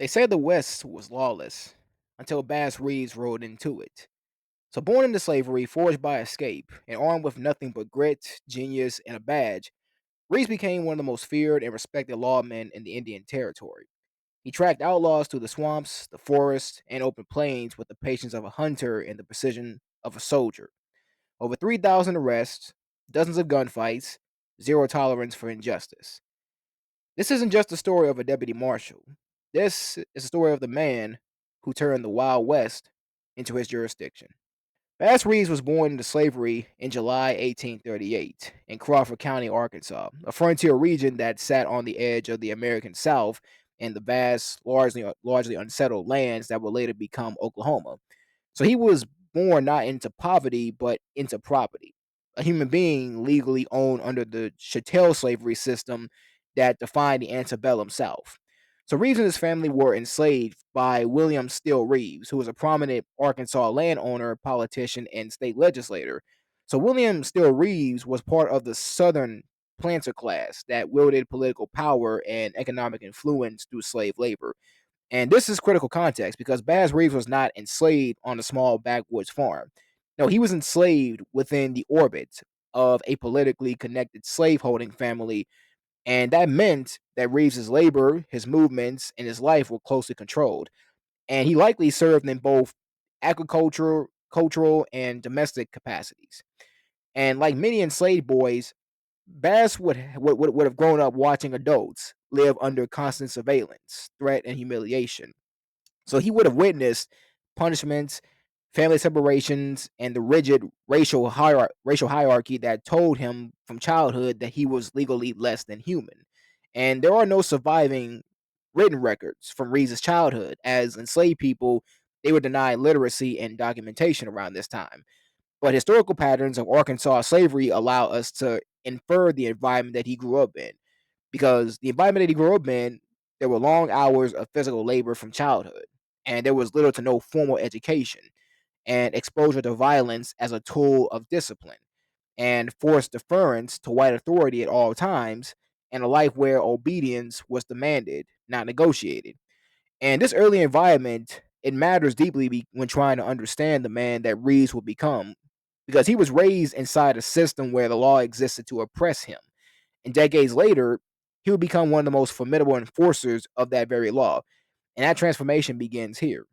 They said the West was lawless until Bass Reeves rode into it. So, born into slavery, forged by escape, and armed with nothing but grit, genius, and a badge, Reeves became one of the most feared and respected lawmen in the Indian Territory. He tracked outlaws through the swamps, the forests, and open plains with the patience of a hunter and the precision of a soldier. Over 3,000 arrests, dozens of gunfights, zero tolerance for injustice. This isn't just the story of a deputy marshal. This is the story of the man who turned the Wild West into his jurisdiction. Bass Reeves was born into slavery in July 1838 in Crawford County, Arkansas, a frontier region that sat on the edge of the American South and the vast, largely unsettled lands that would later become Oklahoma. So he was born not into poverty, but into property. A human being legally owned under the chattel slavery system that defined the antebellum South. So Reeves and his family were enslaved by William Still Reeves, who was a prominent Arkansas landowner, politician, and state legislator. So William Still Reeves was part of the Southern planter class that wielded political power and economic influence through slave labor. And this is critical context because Bass Reeves was not enslaved on a small backwoods farm. No, he was enslaved within the orbit of a politically connected slaveholding family, and that meant that Reeves's labor, his movements, and his life were closely controlled. And he likely served in both agricultural, cultural, and domestic capacities. And like many enslaved boys, Bass would have grown up watching adults live under constant surveillance, threat, and humiliation. So he would have witnessed punishments, family separations, and the rigid racial hierarchy that told him from childhood that he was legally less than human. And there are no surviving written records from Reeves' childhood, as enslaved people they were denied literacy and documentation around this time. But historical patterns of Arkansas slavery allow us to infer the environment that he grew up in, because the environment that he grew up in, there were long hours of physical labor from childhood, and there was little to no formal education and exposure to violence as a tool of discipline, and forced deference to white authority at all times, and a life where obedience was demanded, not negotiated. And this early environment, it matters deeply when trying to understand the man that Reeves would become, because he was raised inside a system where the law existed to oppress him. And decades later, he would become one of the most formidable enforcers of that very law. And that transformation begins here.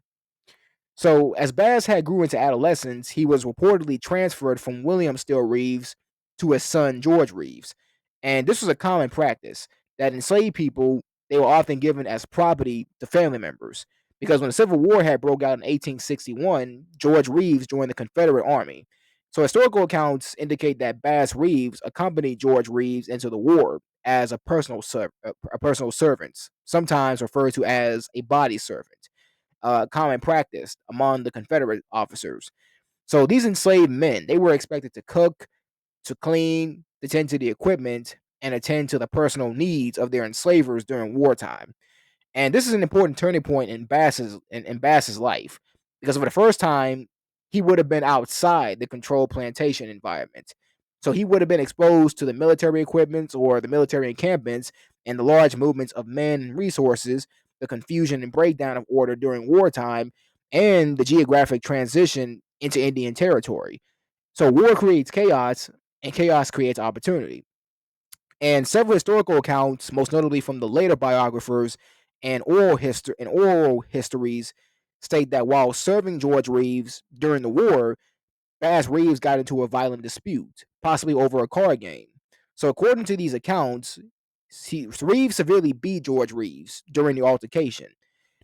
So, as Bass had grew into adolescence, he was reportedly transferred from William Still Reeves to his son George Reeves. And this was a common practice that enslaved people they were often given as property to family members. Because when the Civil War had broke out in 1861, George Reeves joined the Confederate Army. So historical accounts indicate that Bass Reeves accompanied George Reeves into the war as a personal servant, sometimes referred to as a body servant, common practice among the Confederate officers. So these enslaved men, they were expected to cook, to clean, to tend to the equipment, and attend to the personal needs of their enslavers during wartime. And this is an important turning point in Bass's life, because for the first time, he would have been outside the controlled plantation environment. So he would have been exposed to the military equipment or the military encampments and the large movements of men and resources, the confusion and breakdown of order during wartime, and the geographic transition into Indian territory. So war creates chaos, and chaos creates opportunity. And several historical accounts, most notably from the later biographers and oral histories, state that while serving George Reeves during the war, Bass Reeves got into a violent dispute, possibly over a card game. So, according to these accounts, Reeves severely beat George Reeves during the altercation.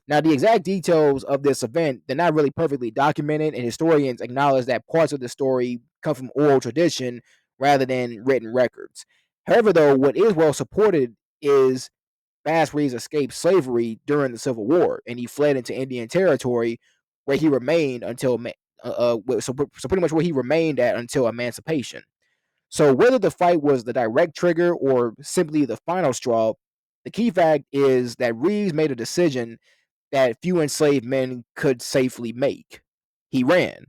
Now, the exact details of this event, they're not really perfectly documented, and historians acknowledge that parts of the story come from oral tradition rather than written records. However, though, what is well supported is Bass Reeves escaped slavery during the Civil War, and he fled into Indian Territory, where he remained until so pretty much where he remained at until emancipation. So whether the fight was the direct trigger or simply the final straw, the key fact is that Reeves made a decision that few enslaved men could safely make. He ran.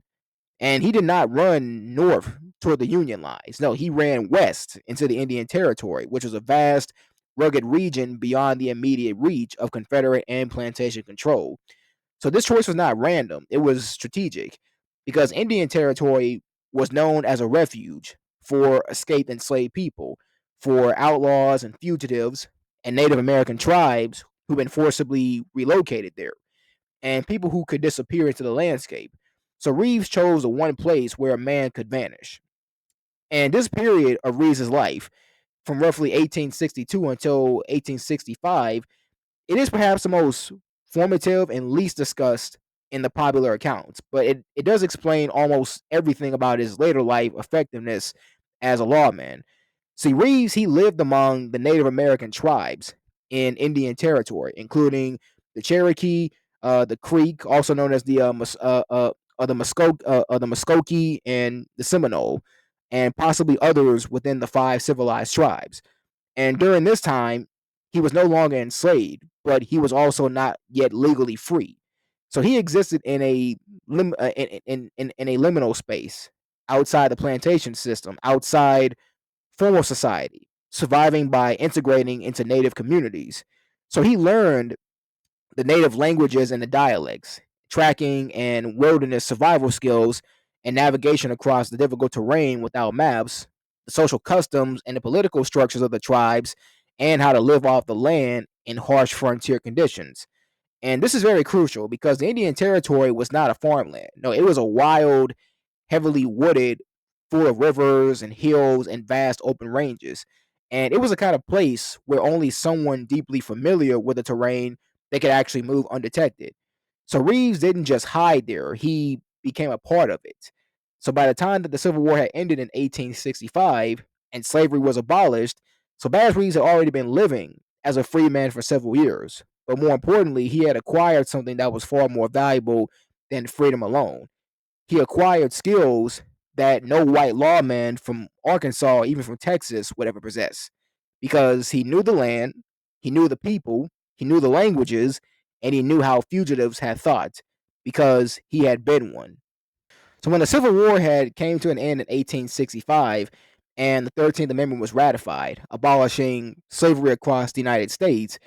And he did not run north toward the Union lines. No, he ran west into the Indian Territory, which was a vast, rugged region beyond the immediate reach of Confederate and plantation control. So this choice was not random, it was strategic because Indian Territory was known as a refuge for escaped enslaved people, for outlaws and fugitives and Native American tribes who've been forcibly relocated there, and people who could disappear into the landscape. So Reeves chose the one place where a man could vanish. And this period of Reeves' life, from roughly 1862 until 1865, it is perhaps the most formative and least discussed in the popular accounts, but it does explain almost everything about his later life effectiveness as a lawman. See, Reeves, he lived among the Native American tribes in Indian Territory, including the Cherokee, the Creek, also known as the Muskogee, and the Seminole, and possibly others within the five civilized tribes. And during this time, he was no longer enslaved, but he was also not yet legally free. So he existed in a in a liminal space outside the plantation system, outside formal society, surviving by integrating into native communities. So he learned the native languages and the dialects, tracking and wilderness survival skills, and navigation across the difficult terrain without maps, the social customs and the political structures of the tribes, and how to live off the land in harsh frontier conditions. And this is very crucial because the Indian Territory was not a farmland. No, it was a wild, heavily wooded, full of rivers and hills and vast open ranges. And it was a kind of place where only someone deeply familiar with the terrain they could actually move undetected. So Reeves didn't just hide there, he became a part of it. So by the time that the Civil War had ended in 1865 and slavery was abolished, so Bass Reeves had already been living as a free man for several years. But more importantly, he had acquired something that was far more valuable than freedom alone. He acquired skills that no white lawman from Arkansas, even from Texas, would ever possess. Because he knew the land, he knew the people, he knew the languages, and he knew how fugitives had thought, because he had been one. So when the Civil War had came to an end in 1865 and the 13th Amendment was ratified, abolishing slavery across the United States,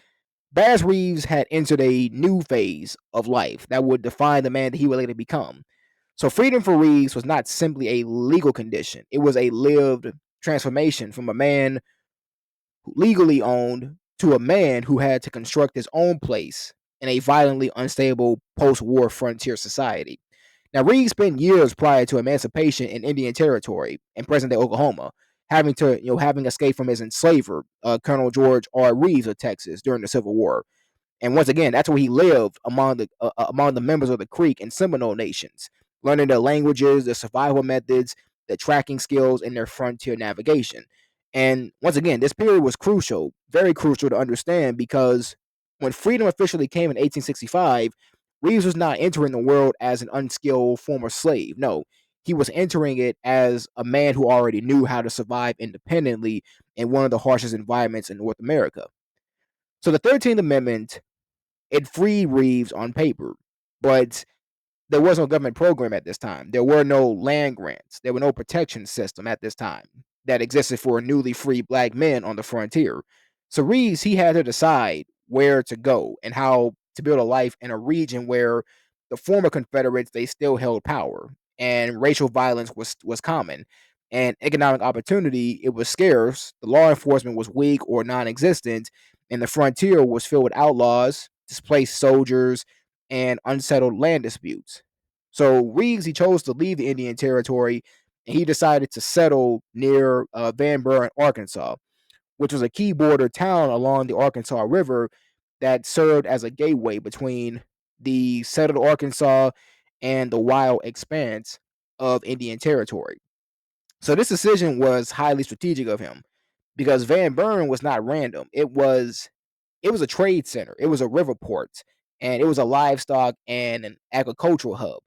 Bass Reeves had entered a new phase of life that would define the man that he would later become. So freedom for Reeves was not simply a legal condition, it was a lived transformation from a man who legally owned to a man who had to construct his own place in a violently unstable post war frontier society. Now, Reeves spent years prior to emancipation in Indian Territory in present day Oklahoma, having escaped from his enslaver, Colonel George R. Reeves of Texas during the Civil War. And once again, that's where he lived among the members of the Creek and Seminole nations, learning their languages, their survival methods, their tracking skills, and their frontier navigation. And once again, this period was crucial, very crucial to understand because when freedom officially came in 1865, Reeves was not entering the world as an unskilled former slave. No, he was entering it as a man who already knew how to survive independently in one of the harshest environments in North America. So the 13th Amendment, it freed Reeves on paper, but there was no government program at this time. There were no land grants. There were no protection system at this time that existed for newly free black men on the frontier. So Reeves, he had to decide where to go and how to build a life in a region where the former Confederates they still held power and racial violence was common and economic opportunity it was scarce. The law enforcement was weak or non-existent, and the frontier was filled with outlaws, displaced soldiers, and unsettled land disputes. So Reeves he chose to leave the Indian Territory, and he decided to settle near Van Buren, Arkansas, which was a key border town along the Arkansas River that served as a gateway between the settled Arkansas and the wild expanse of Indian Territory. So this decision was highly strategic of him because Van Buren was not random. It was a trade center. It was a river port, and it was a livestock and an agricultural hub.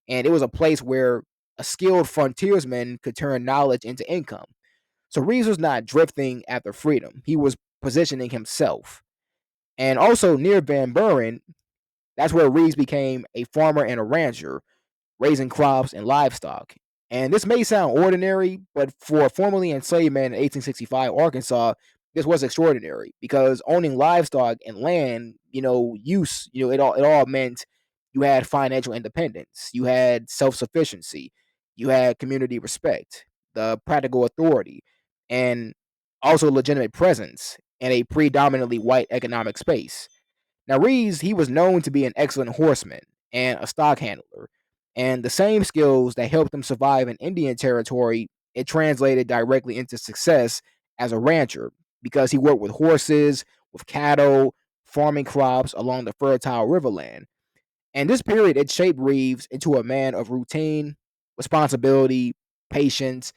And it was a place where a skilled frontiersman could turn knowledge into income. So Reeves was not drifting after freedom. He was positioning himself. And also near Van Buren, that's where Reeves became a farmer and a rancher, raising crops and livestock. And this may sound ordinary, but for a formerly enslaved man in 1865 Arkansas, this was extraordinary because owning livestock and land, use, it all meant you had financial independence, you had self sufficiency, you had community respect, the practical authority, and also legitimate presence in a predominantly white economic space. Now, Reeves, he was known to be an excellent horseman and a stock handler, and the same skills that helped him survive in Indian territory, it translated directly into success as a rancher because he worked with horses, with cattle, farming crops along the fertile riverland. And this period, it shaped Reeves into a man of routine, responsibility, patience,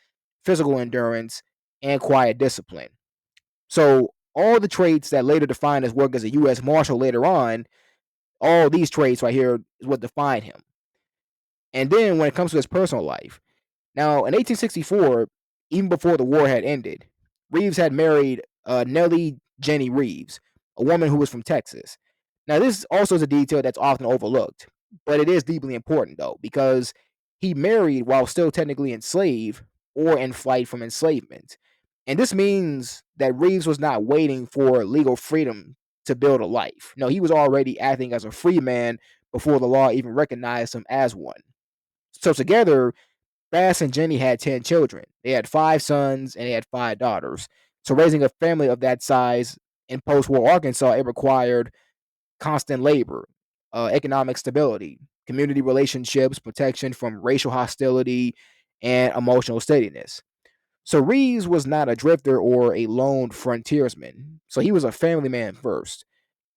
physical endurance, and quiet discipline. So, all the traits that later defined his work as a U.S. Marshal later on, all these traits right here is what defined him. And then when it comes to his personal life, now in 1864, even before the war had ended, Reeves had married Nellie Jenny Reeves, a woman who was from Texas. Now this also is a detail that's often overlooked, but it is deeply important though because he married while still technically enslaved or in flight from enslavement. And this means that Reeves was not waiting for legal freedom to build a life. No, he was already acting as a free man before the law even recognized him as one. So together, Bass and Jenny had 10 children. They had 5 sons and they had 5 daughters. So raising a family of that size in post-war Arkansas, it required constant labor, economic stability, community relationships, protection from racial hostility, and emotional steadiness. So Reeves was not a drifter or a lone frontiersman. So he was a family man first.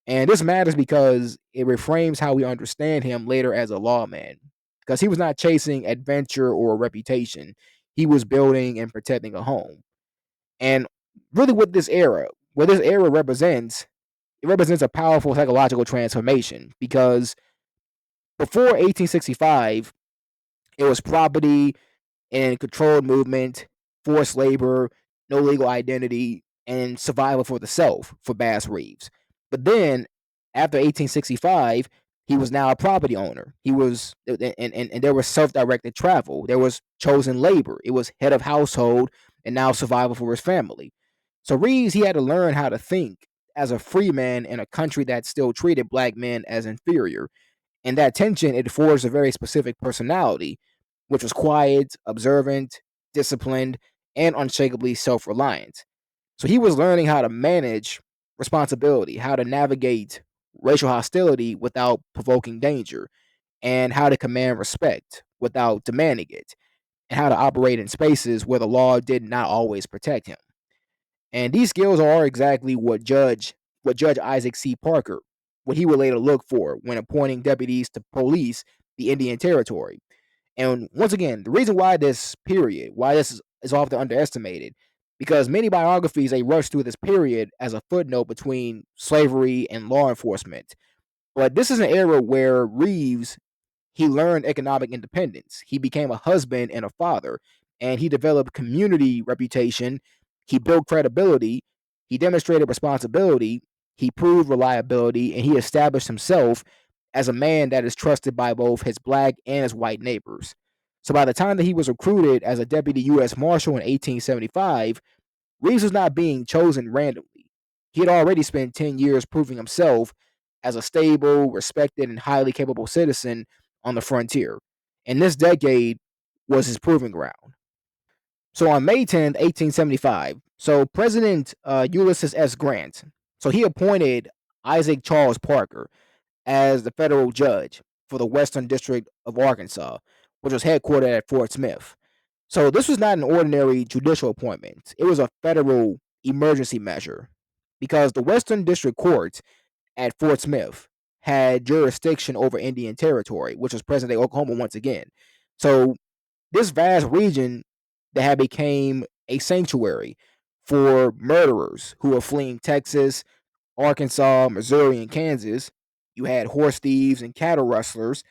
And this matters because it reframes how we understand him later as a lawman. Because he was not chasing adventure or reputation, he was building and protecting a home. And really, what this era represents, it represents a powerful psychological transformation. Because before 1865, it was property and controlled movement, forced labor, no legal identity, and survival for the self for Bass Reeves. But then, after 1865, he was now a property owner. He was, and there was self-directed travel. There was chosen labor. It was head of household, and now survival for his family. So Reeves, he had to learn how to think as a free man in a country that still treated black men as inferior. And that tension, it forged a very specific personality, which was quiet, observant, disciplined, and unshakably self reliant. So he was learning how to manage responsibility, how to navigate racial hostility without provoking danger, and how to command respect without demanding it, and how to operate in spaces where the law did not always protect him. And these skills are exactly what Judge Isaac C. Parker, what he would later look for when appointing deputies to police the Indian Territory. And once again, the reason why this is often underestimated, because many biographies they rush through this period as a footnote between slavery and law enforcement. But this is an era where Reeves he learned economic independence. He became a husband and a father, and he developed community reputation. He built credibility. He demonstrated responsibility. He proved reliability, and he established himself as a man that is trusted by both his black and his white neighbors. So by the time that he was recruited as a deputy U.S. Marshal in 1875, Reeves was not being chosen randomly. He had already spent 10 years proving himself as a stable, respected, and highly capable citizen on the frontier. And this decade was his proving ground. So on May 10th, 1875, so President Ulysses S. Grant, so he appointed Isaac Charles Parker as the federal judge for the Western District of Arkansas, which was headquartered at Fort Smith. So this was not an ordinary judicial appointment. It was a federal emergency measure because the Western District Court at Fort Smith had jurisdiction over Indian Territory, which was present-day Oklahoma once again. So this vast region that had became a sanctuary for murderers who were fleeing Texas, Arkansas, Missouri, and Kansas. You had horse thieves and cattle rustlers.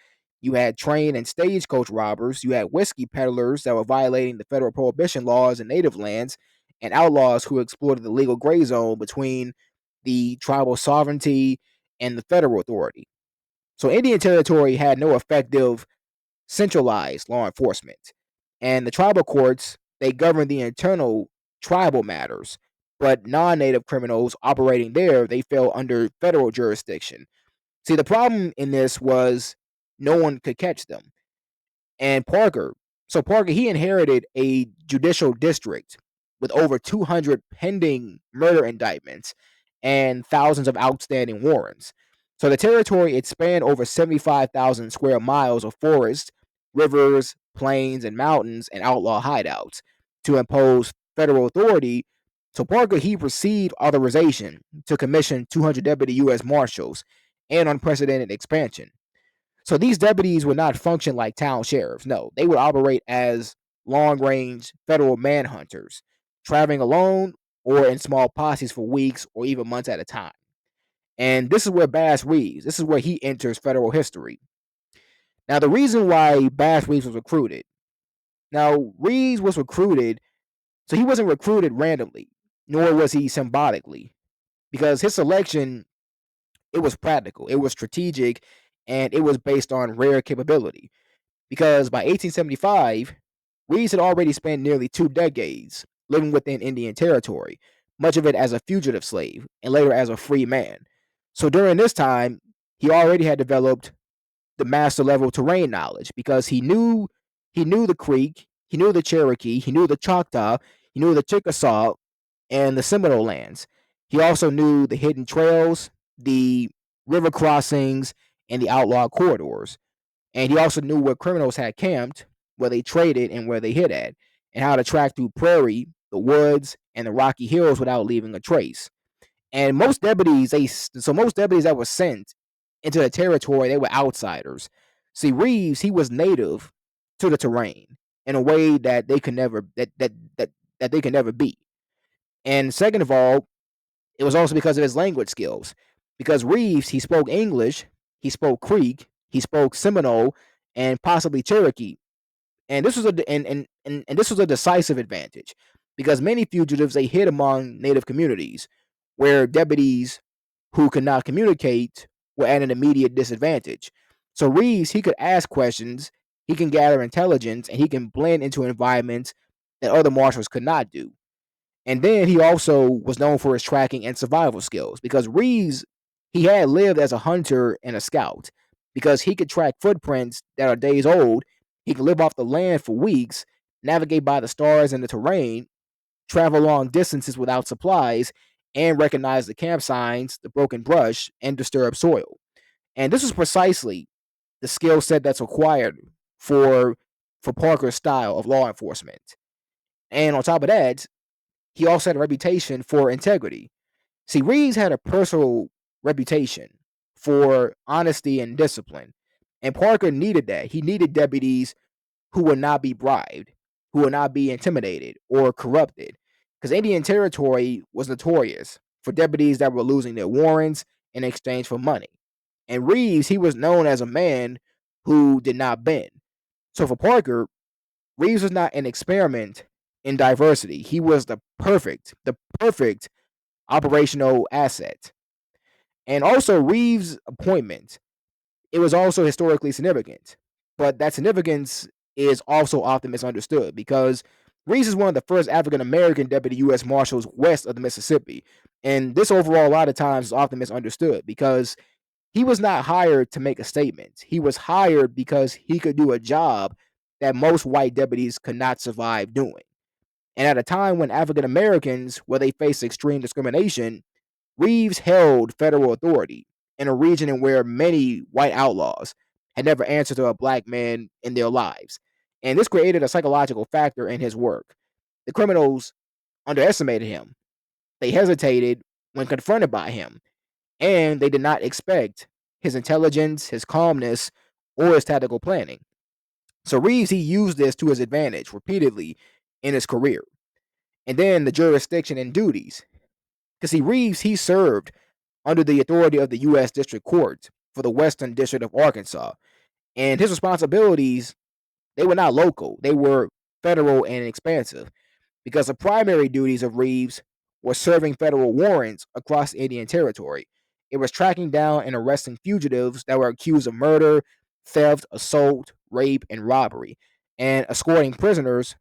You had train and stagecoach robbers. You had whiskey peddlers that were violating the federal prohibition laws in native lands, and outlaws who exploited the legal gray zone between the tribal sovereignty and the federal authority. So Indian Territory had no effective centralized law enforcement. And the tribal courts, they governed the internal tribal matters, but non-native criminals operating there, they fell under federal jurisdiction. See, the problem in this was no one could catch them. And Parker, he inherited a judicial district with over 200 pending murder indictments and thousands of outstanding warrants. So the territory, it spanned over 75,000 square miles of forest, rivers, plains, and mountains, and outlaw hideouts to impose federal authority. So Parker, he received authorization to commission 200 deputy U.S. Marshals and unprecedented expansion. So these deputies would not function like town sheriffs. No, they would operate as long range federal manhunters, traveling alone or in small posses for weeks or even months at a time. And this is where Bass Reeves, this is where he enters federal history. Now, the reason why Bass Reeves was recruited. Now, Reeves was recruited, so he wasn't recruited randomly, nor was he symbolically, because his selection, it was practical, it was strategic, and it was based on rare capability. Because by 1875, Reeves had already spent nearly 2 decades living within Indian Territory, much of it as a fugitive slave and later as a free man. So during this time, he already had developed the master level terrain knowledge because he knew the Creek, he knew the Cherokee, he knew the Choctaw, he knew the Chickasaw and the Seminole lands. He also knew the hidden trails, the river crossings, and the outlaw corridors. And he also knew where criminals had camped, where they traded, and where they hid at, and how to track through prairie, the woods, and the rocky hills without leaving a trace. And most deputies that were sent into the territory, they were outsiders. See, Reeves, he was native to the terrain in a way that they could never that they could never be. And second of all, it was also because of his language skills. Because Reeves, he spoke English, he spoke Creek, he spoke Seminole, and possibly Cherokee. And this was a decisive advantage because many fugitives they hid among native communities where deputies who could not communicate were at an immediate disadvantage. So Reeves, he could ask questions, he can gather intelligence, and he can blend into environments that other marshals could not do. And then he also was known for his tracking and survival skills because Reeves, he had lived as a hunter and a scout because he could track footprints that are days old. He could live off the land for weeks, navigate by the stars and the terrain, travel long distances without supplies, and recognize the camp signs, the broken brush, and disturbed soil. And this is precisely the skill set that's required for for Parker's style of law enforcement. And on top of that, he also had a reputation for integrity. See, Reeves had a personal reputation for honesty and discipline, and Parker needed that. He needed deputies who would not be bribed, who would not be intimidated or corrupted, because Indian Territory was notorious for deputies that were losing their warrants in exchange for money. And Reeves, he was known as a man who did not bend. So for Parker, Reeves was not an experiment in diversity. He was the perfect operational asset. And also Reeves' appointment, it was also historically significant. But that significance is also often misunderstood because Reeves is one of the first African American deputy U.S. Marshals west of the Mississippi. And this overall, a lot of times, is often misunderstood because he was not hired to make a statement. He was hired because he could do a job that most white deputies could not survive doing. And at a time when African Americans, where they faced extreme discrimination, Reeves held federal authority in a region in where many white outlaws had never answered to a black man in their lives. And this created a psychological factor in his work. The criminals underestimated him. They hesitated when confronted by him, and they did not expect his intelligence, his calmness, or his tactical planning. So Reeves, he used this to his advantage repeatedly in his career. And then the jurisdiction and duties. Because see, Reeves, he served under the authority of the U.S. District Court for the Western District of Arkansas. And his responsibilities, they were not local, they were federal and expansive because the primary duties of Reeves were serving federal warrants across the Indian Territory. It was tracking down and arresting fugitives that were accused of murder, theft, assault, rape, and robbery, and escorting prisoners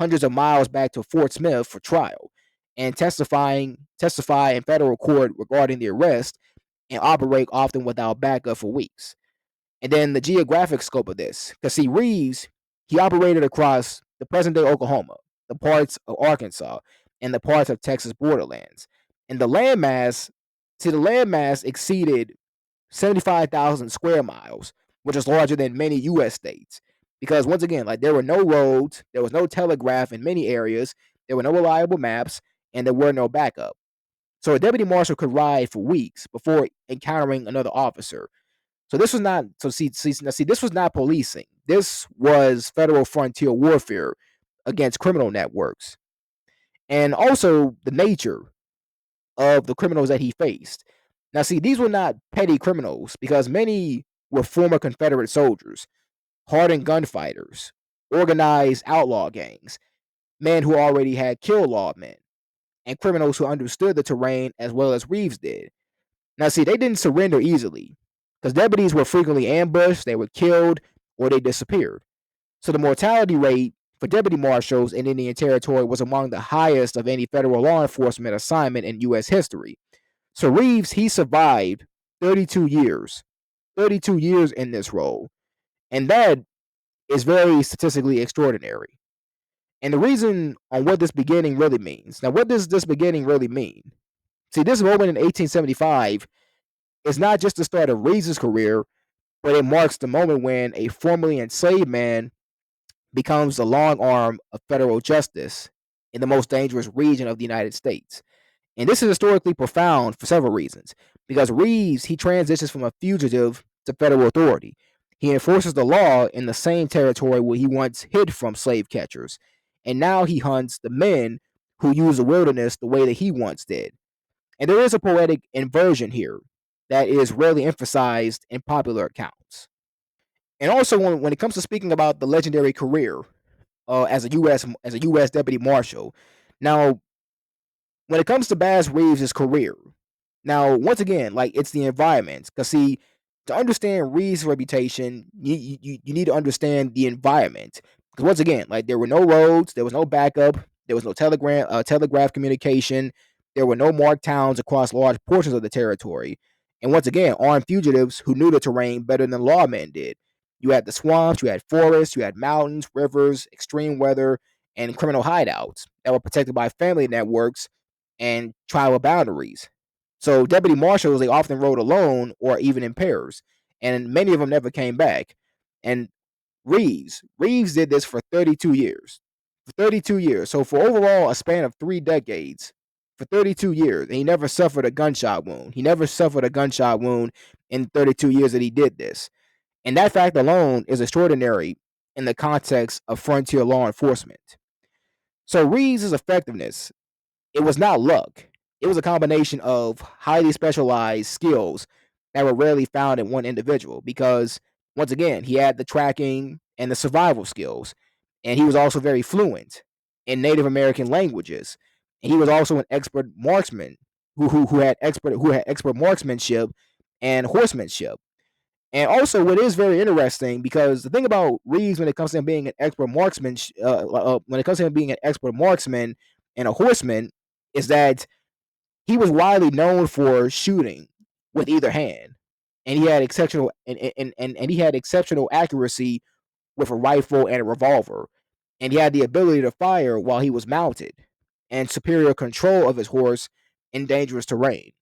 hundreds of miles back to Fort Smith for trial. and testify in federal court regarding the arrest and operate often without backup for weeks. And then the geographic scope of this, because see, Reeves, he operated across the present day Oklahoma, the parts of Arkansas, and the parts of Texas borderlands. And the landmass exceeded 75,000 square miles, which is larger than many U.S. states. Because once again, like there were no roads, there was no telegraph in many areas, there were no reliable maps, and there were no backup. So a deputy marshal could ride for weeks before encountering another officer. So this was not this was not policing. This was federal frontier warfare against criminal networks. And also the nature of the criminals that he faced. Now, see, these were not petty criminals because many were former Confederate soldiers, hardened gunfighters, organized outlaw gangs, men who already had killed lawmen, and criminals who understood the terrain as well as Reeves did. Now, see, they didn't surrender easily because deputies were frequently ambushed, they were killed, or they disappeared. So the mortality rate for deputy marshals in Indian Territory was among the highest of any federal law enforcement assignment in U.S. history. So Reeves, he survived 32 years, 32 years in this role. And that is very statistically extraordinary. And the reason on what this beginning really means. Now, what does this beginning really mean? See, this moment in 1875 is not just the start of Reeves' career, but it marks the moment when a formerly enslaved man becomes the long arm of federal justice in the most dangerous region of the United States. And this is historically profound for several reasons. Because Reeves, he transitions from a fugitive to federal authority. He enforces the law in the same territory where he once hid from slave catchers. And now he hunts the men who use the wilderness the way that he once did. And there is a poetic inversion here that is rarely emphasized in popular accounts. And also, when it comes to speaking about the legendary career as a U.S. deputy marshal, now when it comes to Bass Reeves' career, now once again, like it's the environment. Because see, to understand Reeves' reputation, you need to understand the environment. Because once again, like there were no roads, there was no backup, there was no telegraph communication, there were no marked towns across large portions of the territory. And once again, armed fugitives who knew the terrain better than lawmen did. You had the swamps, you had forests, you had mountains, rivers, extreme weather, and criminal hideouts that were protected by family networks and tribal boundaries. So deputy marshals, they often rode alone or even in pairs, and many of them never came back. And Reeves did this for 32 years. For 32 years. So for overall a span of 3 decades, for 32 years, and he never suffered a gunshot wound. He never suffered a gunshot wound in 32 years that he did this. And that fact alone is extraordinary in the context of frontier law enforcement. So Reeves' effectiveness, it was not luck. It was a combination of highly specialized skills that were rarely found in one individual because, once again, he had the tracking and the survival skills. And he was also very fluent in Native American languages. And he was also an expert marksman who had expert marksmanship and horsemanship. And also, what is very interesting, because the thing about Reeves when it comes to him being an expert marksman, when it comes to him being an expert marksman and a horseman, is that he was widely known for shooting with either hand, and he had exceptional accuracy with a rifle and a revolver, and he had the ability to fire while he was mounted, and superior control of his horse in dangerous terrain.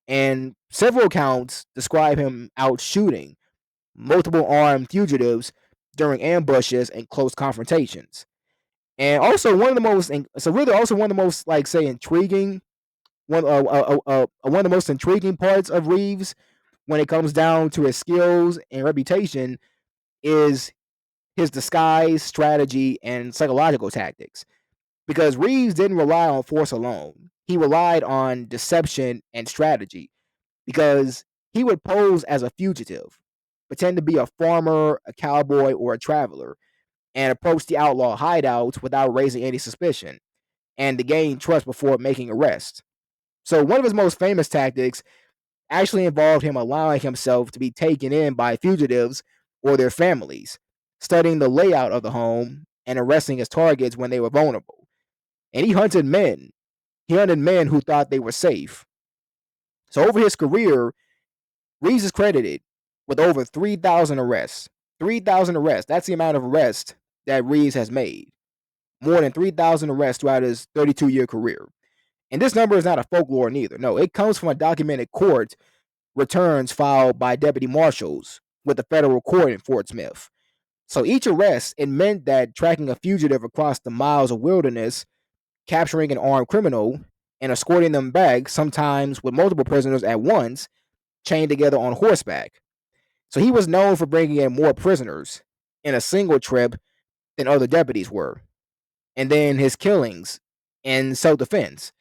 And several accounts describe him out shooting multiple armed fugitives during ambushes and close confrontations. And also one of the most like say intriguing one of the most intriguing parts of Reeves when it comes down to his skills and reputation is his disguise, strategy, and psychological tactics. Because Reeves didn't rely on force alone; he relied on deception and strategy. Because he would pose as a fugitive, pretend to be a farmer, a cowboy, or a traveler, and approach the outlaw hideouts without raising any suspicion, and to gain trust before making arrests. So one of his most famous tactics actually involved him allowing himself to be taken in by fugitives or their families, studying the layout of the home and arresting his targets when they were vulnerable. And he hunted men. He hunted men who thought they were safe. So over his career, Reeves is credited with over 3,000 arrests. 3,000 arrests. That's the amount of arrests that Reeves has made. More than 3,000 arrests throughout his 32-year career. And this number is not a folklore neither. No, it comes from a documented court returns filed by deputy marshals with the federal court in Fort Smith. So each arrest, it meant that tracking a fugitive across the miles of wilderness, capturing an armed criminal, and escorting them back, sometimes with multiple prisoners at once, chained together on horseback. So he was known for bringing in more prisoners in a single trip than other deputies were. And then his killings in self-defense.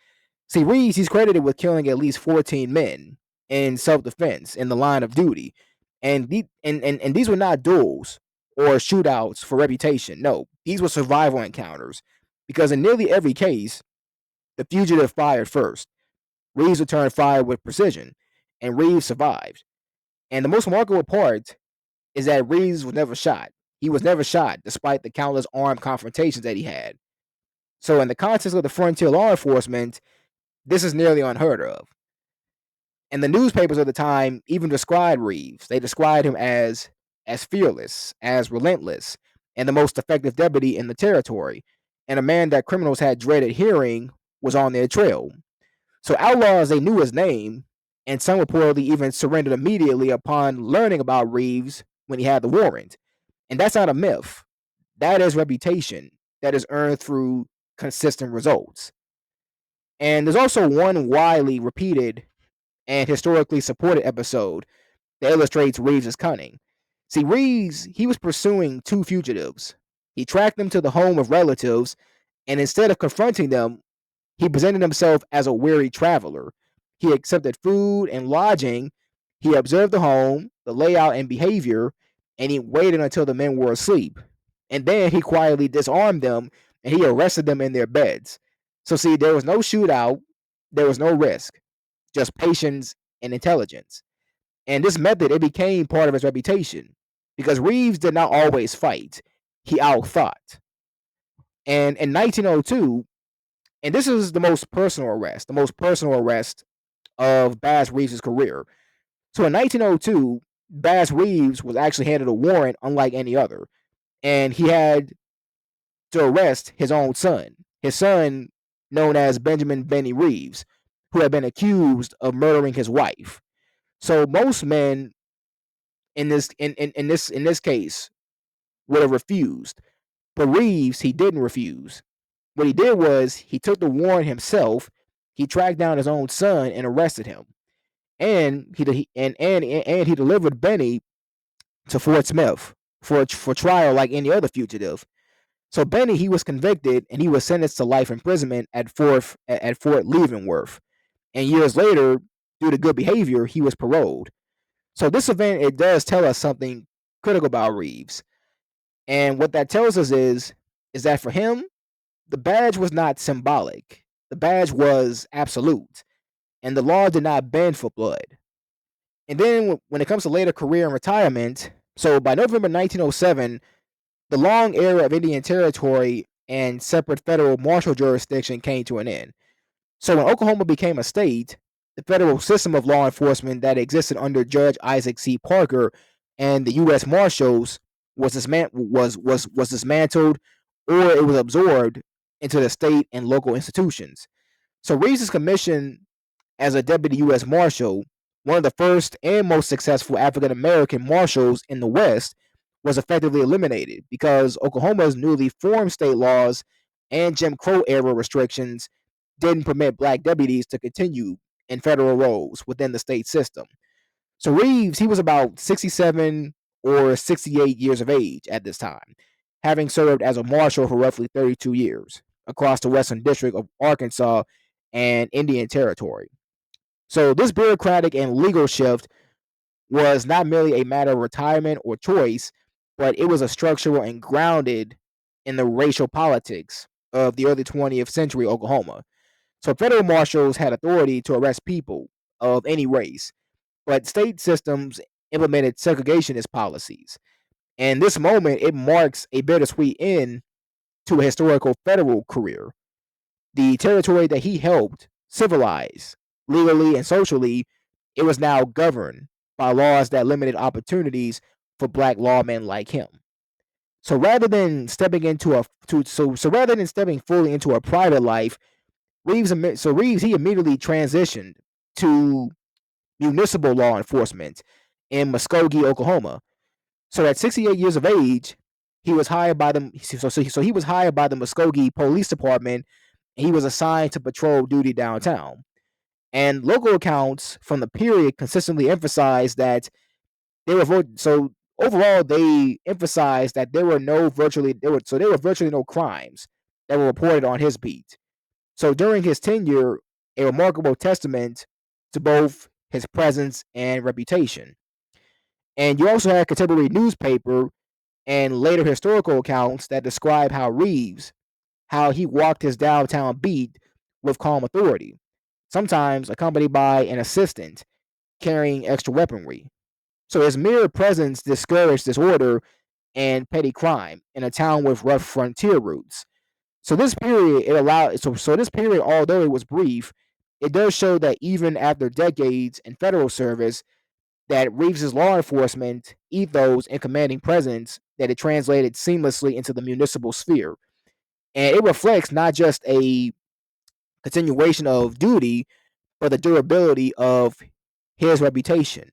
See, Reeves, he's credited with killing at least 14 men in self-defense in the line of duty. And these were not duels or shootouts for reputation. No, these were survival encounters. Because in nearly every case, the fugitive fired first. Reeves returned fire with precision, and Reeves survived. And the most remarkable part is that Reeves was never shot. He was never shot, despite the countless armed confrontations that he had. So, in the context of the frontier law enforcement, this is nearly unheard of. And the newspapers of the time even described Reeves. They described him as fearless, as relentless, and the most effective deputy in the territory, and a man that criminals had dreaded hearing was on their trail. So outlaws, they knew his name, and some reportedly even surrendered immediately upon learning about Reeves when he had the warrant. And that's not a myth. That is reputation that is earned through consistent results. And there's also one widely repeated and historically supported episode that illustrates Reeves' cunning. See, Reeves, he was pursuing two fugitives. He tracked them to the home of relatives, and instead of confronting them, he presented himself as a weary traveler. He accepted food and lodging. He observed the home, the layout, and behavior, and he waited until the men were asleep. And then he quietly disarmed them and he arrested them in their beds. So, see, there was no shootout, there was no risk, just patience and intelligence. And this method, it became part of his reputation because Reeves did not always fight, he outthought. And in 1902, and this is the most personal arrest of Bass Reeves' career. So in 1902, Bass Reeves was actually handed a warrant unlike any other, and he had to arrest his own son. His son, known as Benjamin Benny Reeves, who had been accused of murdering his wife. So most men in this case would have refused, but Reeves, he didn't refuse. What he did was he took the warrant himself. He tracked down his own son and arrested him, and he delivered Benny to Fort Smith for trial like any other fugitive. So Benny, he was convicted and he was sentenced to life imprisonment at Fort Leavenworth. And years later, due to good behavior, he was paroled. So this event, it does tell us something critical about Reeves. And what that tells us is that for him, the badge was not symbolic. The badge was absolute. And the law did not bend for blood. And then when it comes to later career and retirement, so by November 1907, the long era of Indian Territory and separate federal martial jurisdiction came to an end. So when Oklahoma became a state, the federal system of law enforcement that existed under Judge Isaac C. Parker and the U.S. Marshals was dismantled, or it was absorbed into the state and local institutions. So Reeves' commission as a deputy U.S. Marshal, one of the first and most successful African American marshals in the West, was effectively eliminated because Oklahoma's newly formed state laws and Jim Crow era restrictions didn't permit black deputies to continue in federal roles within the state system. So Reeves, he was about 67 or 68 years of age at this time, having served as a marshal for roughly 32 years across the Western District of Arkansas and Indian Territory. So this bureaucratic and legal shift was not merely a matter of retirement or choice, but it was a structural and grounded in the racial politics of the early 20th century Oklahoma. So federal marshals had authority to arrest people of any race, but state systems implemented segregationist policies. And this moment, it marks a bittersweet end to a historical federal career. the territory that he helped civilize legally and socially, it was now governed by laws that limited opportunities for black lawmen like him. So rather than stepping into a so rather than stepping fully into a private life, Reeves he immediately transitioned to municipal law enforcement in Muskogee, Oklahoma. So at 68 years of age, he was hired by the he was hired by the Muskogee Police Department. And he was assigned to patrol duty downtown. And local accounts from the period consistently emphasized that they were so overall they emphasized that there were virtually no crimes that were reported on his beat. So during his tenure, a remarkable testament to both his presence and reputation. And you also had contemporary newspaper and later historical accounts that describe how he walked his downtown beat with calm authority, sometimes accompanied by an assistant carrying extra weaponry. So his mere presence discouraged disorder and petty crime in a town with rough frontier roots. So this period, although it was brief, it does show that even after decades in federal service, that Reeves's law enforcement ethos and commanding presence that it translated seamlessly into the municipal sphere. And it reflects not just a continuation of duty, but the durability of his reputation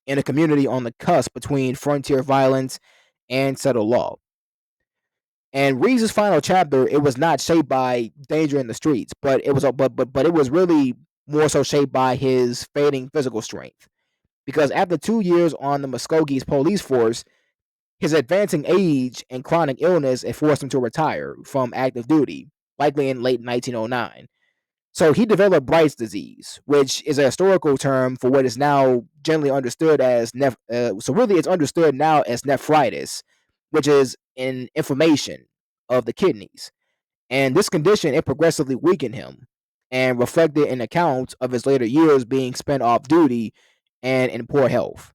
in a community on the cusp between frontier violence and settled law. And Reeves' final chapter, it was not shaped by danger in the streets, but it was really more so shaped by his fading physical strength. Because after 2 years on the Muskogee's police force, his advancing age and chronic illness had forced him to retire from active duty, likely in late 1909. So he developed Bright's disease, which is a historical term for what is now generally understood as it's understood now as nephritis, which is an inflammation of the kidneys. And this condition it progressively weakened him and reflected in accounts of his later years being spent off duty and in poor health.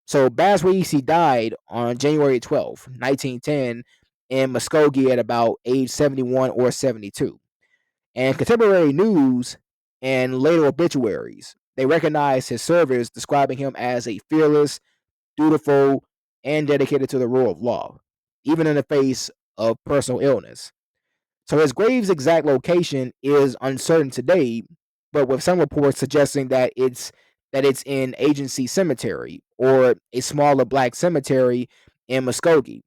So Bass Reeves he died on January 12th, 1910, in Muskogee at about age 71 or 72. And contemporary news and later obituaries, they recognize his service, describing him as a fearless, dutiful, and dedicated to the rule of law, even in the face of personal illness. So his grave's exact location is uncertain today, but with some reports suggesting that it's in Agency Cemetery or a smaller black cemetery in Muskogee.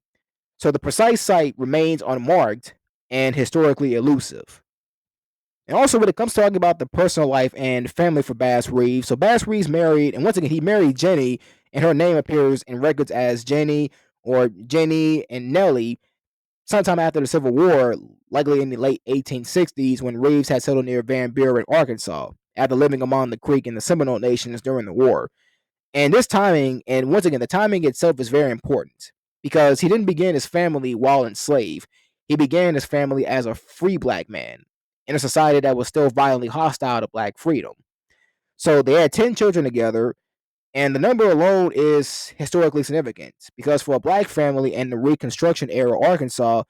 So the precise site remains unmarked and historically elusive. And also, when it comes to talking about the personal life and family for Bass Reeves, so Bass Reeves married, and once again, he married Jenny, and her name appears in records as Jenny or Jenny and Nellie sometime after the Civil War, likely in the late 1860s, when Reeves had settled near Van Buren, Arkansas, after living among the Creek and the Seminole nations during the war. And this timing, and once again, the timing itself is very important because he didn't begin his family while enslaved. He began his family as a free black man in a society that was still violently hostile to black freedom. So they had 10 children together, and the number alone is historically significant because for a black family in the Reconstruction era Arkansas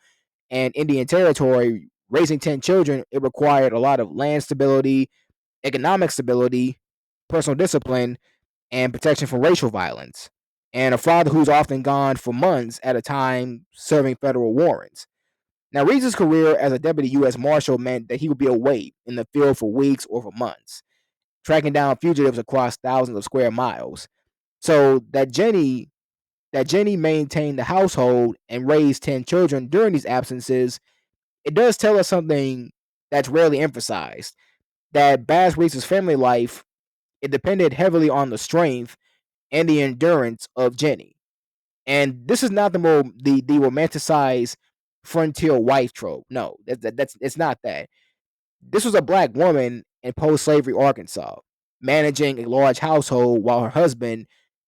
and Indian Territory, raising 10 children, it required a lot of land stability, economic stability, personal discipline, and protection from racial violence, and a father who's often gone for months at a time serving federal warrants. Now, Reeves' career as a deputy U.S. Marshal meant that he would be away in the field for weeks or for months, tracking down fugitives across thousands of square miles. So that Jenny maintained the household and raised 10 children during these absences, it does tell us something that's rarely emphasized. That Bass Reeves' family life, it depended heavily on the strength and the endurance of Jenny. And this is not the romanticized frontier wife trope. No, that's it's not that. This was a black woman in post-slavery Arkansas, managing a large household while her husband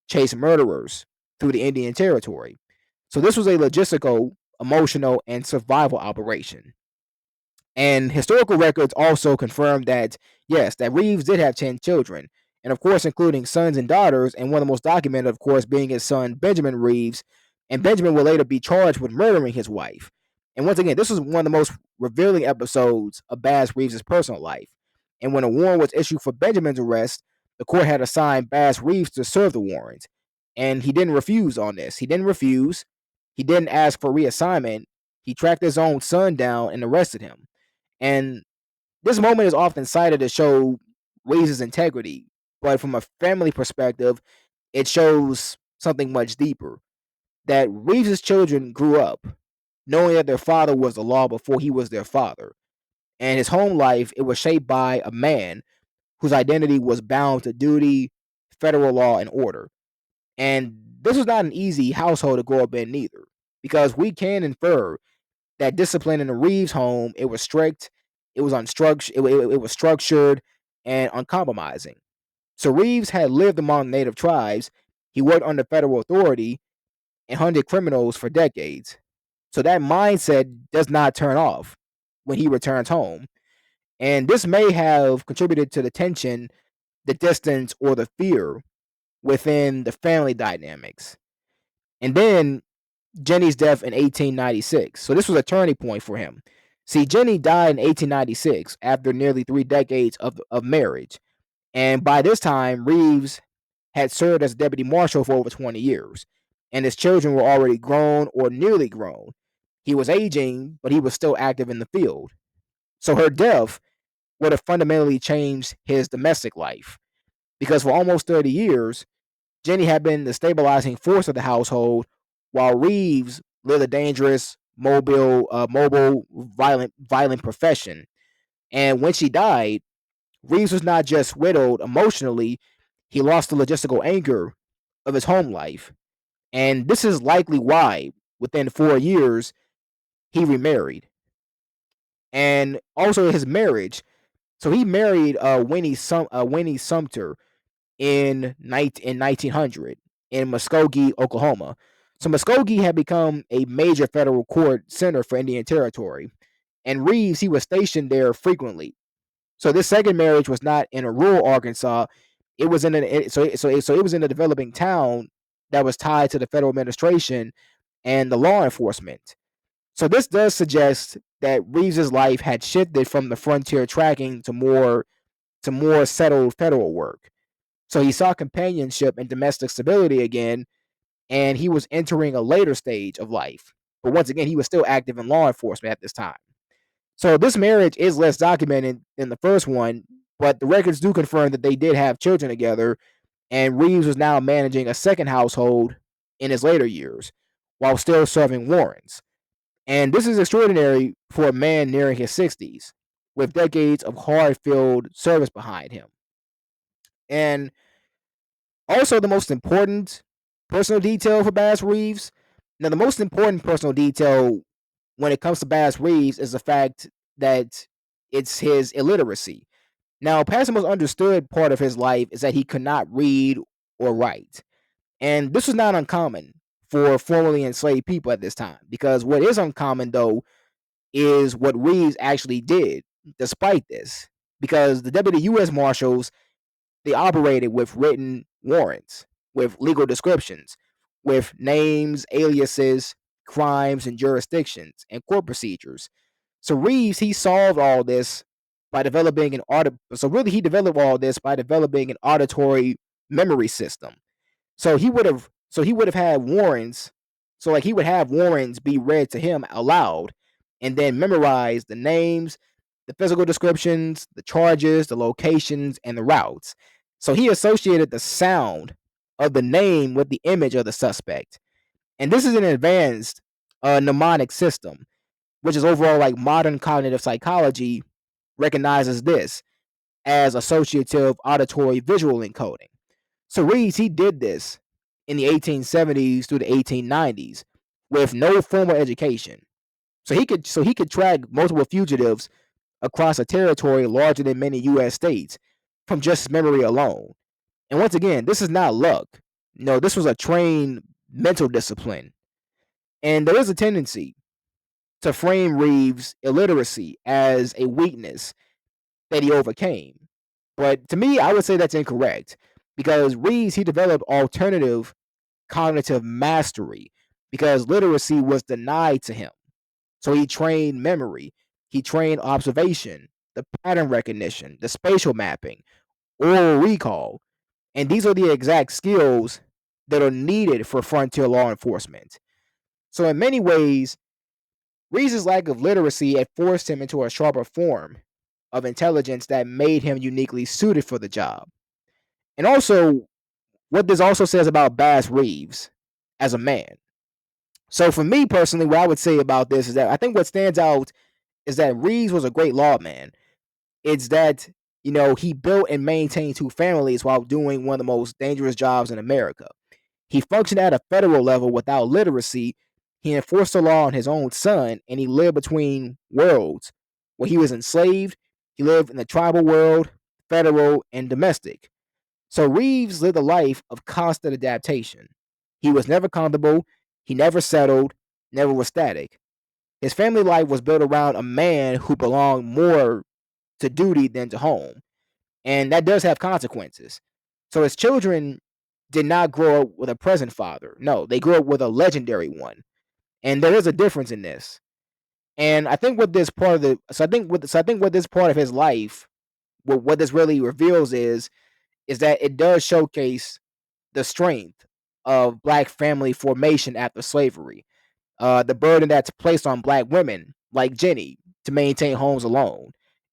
chased murderers through the Indian Territory. So this was a logistical, emotional, and survival operation. And historical records also confirm that, yes, that Reeves did have 10 children, and of course, including sons and daughters, and one of the most documented, of course, being his son, Benjamin Reeves. And Benjamin will later be charged with murdering his wife. And once again, this was one of the most revealing episodes of Bass Reeves' personal life. And when a warrant was issued for Benjamin's arrest, the court had assigned Bass Reeves to serve the warrant. And he didn't refuse on this. He didn't refuse. He didn't ask for reassignment. He tracked his own son down and arrested him. And this moment is often cited to show Reeves' integrity, but from a family perspective, it shows something much deeper. That Reeves' children grew up knowing that their father was the law before he was their father. And his home life, it was shaped by a man whose identity was bound to duty, federal law, and order. And this was not an easy household to grow up in neither, because we can infer that discipline in the Reeves home, it was strict, it was unstructured, it was structured and uncompromising. So Reeves had lived among native tribes, he worked under federal authority, and hunted criminals for decades. So that mindset does not turn off when he returns home. And this may have contributed to the tension, the distance, or the fear within the family dynamics. And then Jenny's death in 1896. So this was a turning point for him. See, Jenny died in 1896 after nearly 3 decades of marriage. And by this time, Reeves had served as deputy marshal for over 20 years. And his children were already grown or nearly grown. He was aging, but he was still active in the field. So her death would have fundamentally changed his domestic life. Because for almost 30 years, Jenny had been the stabilizing force of the household, while Reeves lived a dangerous, mobile, violent profession. And when she died, Reeves was not just widowed emotionally; he lost the logistical anchor of his home life. And this is likely why, within 4 years, he remarried. And also his marriage. So he married Winnie Sumter in 1900 in Muskogee, Oklahoma. So Muskogee had become a major federal court center for Indian Territory, and Reeves he was stationed there frequently. So this second marriage was not in a rural Arkansas; it was in it was in a developing town that was tied to the federal administration and the law enforcement. So this does suggest that Reeves's life had shifted from the frontier tracking to more settled federal work. So he saw companionship and domestic stability again, and he was entering a later stage of life. But once again, he was still active in law enforcement at this time. So this marriage is less documented than the first one, but the records do confirm that they did have children together, and Reeves was now managing a second household in his later years while still serving warrants. And this is extraordinary for a man nearing his 60s with decades of hard field service behind him. And also, the most important personal detail for Bass Reeves. Now, the most important personal detail when it comes to Bass Reeves is the fact that it's his illiteracy. Now, perhaps the most understood part of his life is that he could not read or write. And this was not uncommon for formerly enslaved people at this time, because what is uncommon, though, is what Reeves actually did despite this. Because the deputy U.S. Marshals, they operated with written warrants, with legal descriptions, with names, aliases, crimes, and jurisdictions, and court procedures. So Reeves, he solved all this by developing an So really, he developed all this by developing an auditory memory system. So he would have had warrants. So like he would have warrants be read to him aloud, and then memorize the names, the physical descriptions, the charges, the locations, and the routes. So he associated the sound of the name with the image of the suspect. And this is an advanced mnemonic system, which is overall like modern cognitive psychology recognizes this as associative auditory visual encoding. So Reeves, he did this in the 1870s through the 1890s with no formal education. So he could track multiple fugitives across a territory larger than many US states from just memory alone. And once again, this is not luck. No, this was a trained mental discipline. And there is a tendency to frame Reeves' illiteracy as a weakness that he overcame. But to me, I would say that's incorrect because Reeves, he developed alternative cognitive mastery because literacy was denied to him. So he trained memory, he trained observation, the pattern recognition, the spatial mapping, oral recall. And these are the exact skills that are needed for frontier law enforcement. So, in many ways, Reeves' lack of literacy had forced him into a sharper form of intelligence that made him uniquely suited for the job. And also, what this also says about Bass Reeves as a man. So, for me personally, what I would say about this is that I think what stands out is that Reeves was a great lawman. It's that, he built and maintained two families while doing one of the most dangerous jobs in America. He functioned at a federal level without literacy. He enforced the law on his own son, and he lived between worlds. Where he was enslaved, he lived in the tribal world, federal, and domestic. So Reeves lived a life of constant adaptation. He was never comfortable, he never settled, never was static. His family life was built around a man who belonged more to duty than to home. And that does have consequences. So his children did not grow up with a present father. No, they grew up with a legendary one. And there is a difference in this. And I think what this part of the so I think what this part of his life, what this really reveals is that it does showcase the strength of black family formation after slavery. The burden that's placed on black women like Jenny to maintain homes alone,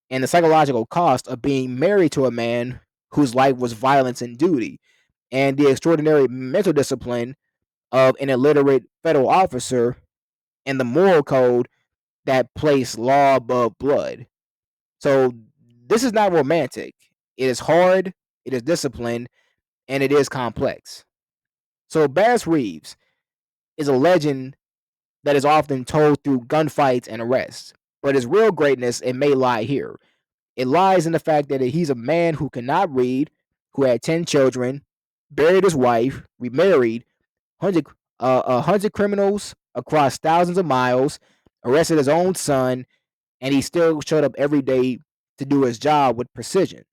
and the psychological cost of being married to a man whose life was violence and duty, and the extraordinary mental discipline of an illiterate federal officer, and the moral code that placed law above blood. So this is not romantic. It is hard, it is disciplined, and it is complex. So Bass Reeves is a legend that is often told through gunfights and arrests. But his real greatness, it may lie here. It lies in the fact that he's a man who cannot read, who had 10 children, buried his wife, remarried, 100, 100 criminals across thousands of miles, arrested his own son, and he still showed up every day to do his job with precision.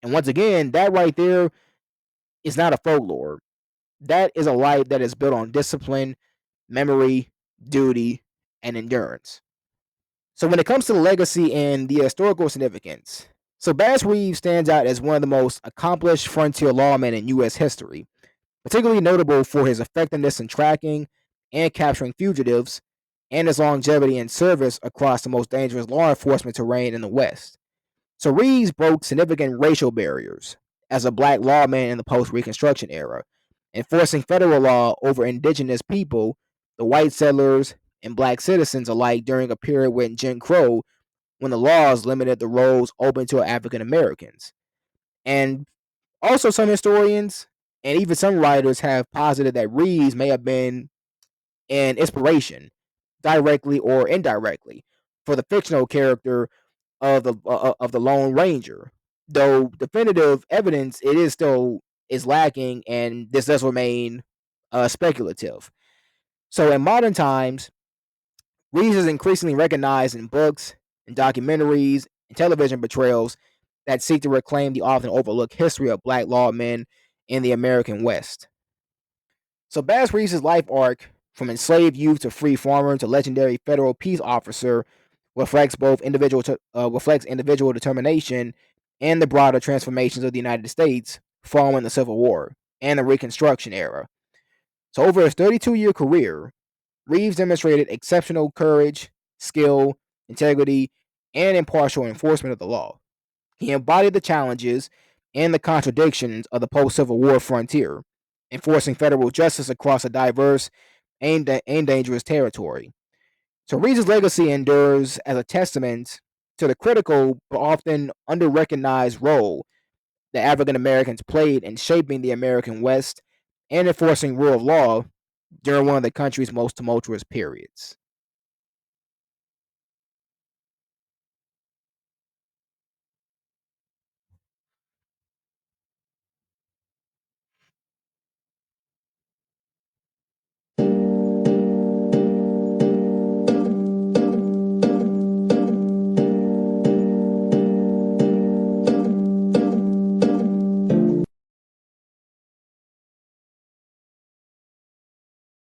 And once again, that right there is not a folklore. That is a life that is built on discipline, memory, duty, and endurance. So when it comes to the legacy and the historical significance, so Bass Reeves stands out as one of the most accomplished frontier lawmen in U.S. history, particularly notable for his effectiveness in tracking and capturing fugitives, and his longevity in service across the most dangerous law enforcement terrain in the West. So Reeves broke significant racial barriers as a black lawman in the post-Reconstruction era, enforcing federal law over indigenous people, the white settlers, and black citizens alike during a period when Jim Crow, when the laws limited the roles open to African Americans. And also, some historians and even some writers have posited that Reeves may have been an inspiration, directly or indirectly, for the fictional character of the Lone Ranger. Though definitive evidence, it is still is lacking, and this does remain speculative. So in modern times, Reeves is increasingly recognized in books, and documentaries, and television portrayals that seek to reclaim the often overlooked history of black lawmen in the American West. So Bass Reeves' life arc, from enslaved youth to free farmer to legendary federal peace officer, reflects individual determination and the broader transformations of the United States following the Civil War and the Reconstruction era. So over his 32-year career, Reeves demonstrated exceptional courage, skill, integrity, and impartial enforcement of the law. He embodied the challenges and the contradictions of the post Civil War frontier, enforcing federal justice across a diverse and dangerous territory. So Reeves' legacy endures as a testament to the critical but often under-recognized role that African Americans played in shaping the American West and enforcing rule of law during one of the country's most tumultuous periods.